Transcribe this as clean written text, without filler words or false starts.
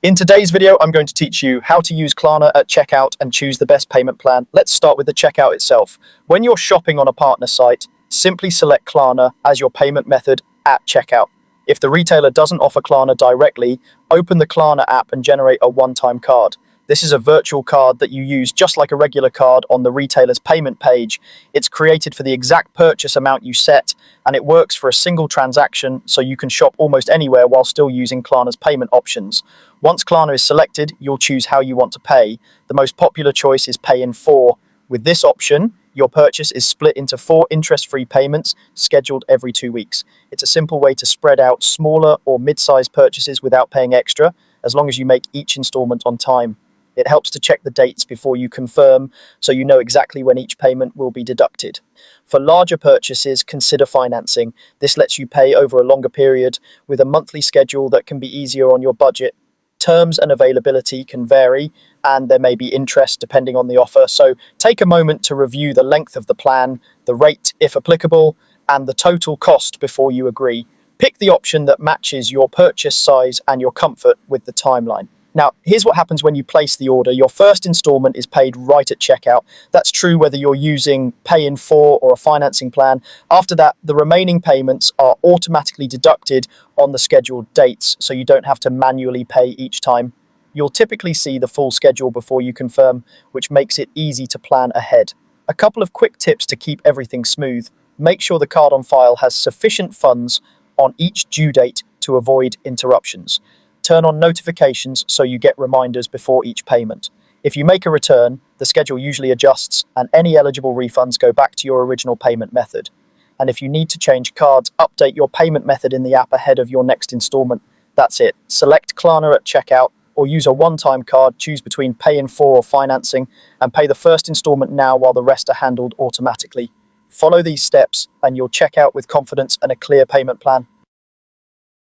In today's video, I'm going to teach you how to use Klarna at checkout and choose the best payment plan. Let's start with the checkout itself. When you're shopping on a partner site, simply select Klarna as your payment method at checkout. If the retailer doesn't offer Klarna directly, open the Klarna app and generate a one-time card. This is a virtual card that you use just like a regular card on the retailer's payment page. It's created for the exact purchase amount you set, and it works for a single transaction, so you can shop almost anywhere while still using Klarna's payment options. Once Klarna is selected, you'll choose how you want to pay. The most popular choice is Pay in 4. With this option, your purchase is split into 4 interest-free payments scheduled every 2 weeks. It's a simple way to spread out smaller or mid-sized purchases without paying extra, as long as you make each installment on time. It helps to check the dates before you confirm, so you know exactly when each payment will be deducted. For larger purchases, consider financing. This lets you pay over a longer period with a monthly schedule that can be easier on your budget. Terms and availability can vary, and there may be interest depending on the offer, so take a moment to review the length of the plan, the rate if applicable, and the total cost before you agree. Pick the option that matches your purchase size and your comfort with the timeline. Now, here's what happens when you place the order. Your first installment is paid right at checkout. That's true whether you're using Pay in 4 or a financing plan. After that, the remaining payments are automatically deducted on the scheduled dates, so you don't have to manually pay each time. You'll typically see the full schedule before you confirm, which makes it easy to plan ahead. A couple of quick tips to keep everything smooth. Make sure the card on file has sufficient funds on each due date to avoid interruptions. Turn on notifications so you get reminders before each payment. If you make a return, the schedule usually adjusts and any eligible refunds go back to your original payment method. And if you need to change cards, update your payment method in the app ahead of your next installment. That's it. Select Klarna at checkout or use a one-time card, choose between Pay in 4 or financing, and pay the first installment now while the rest are handled automatically. Follow these steps and you'll check out with confidence and a clear payment plan.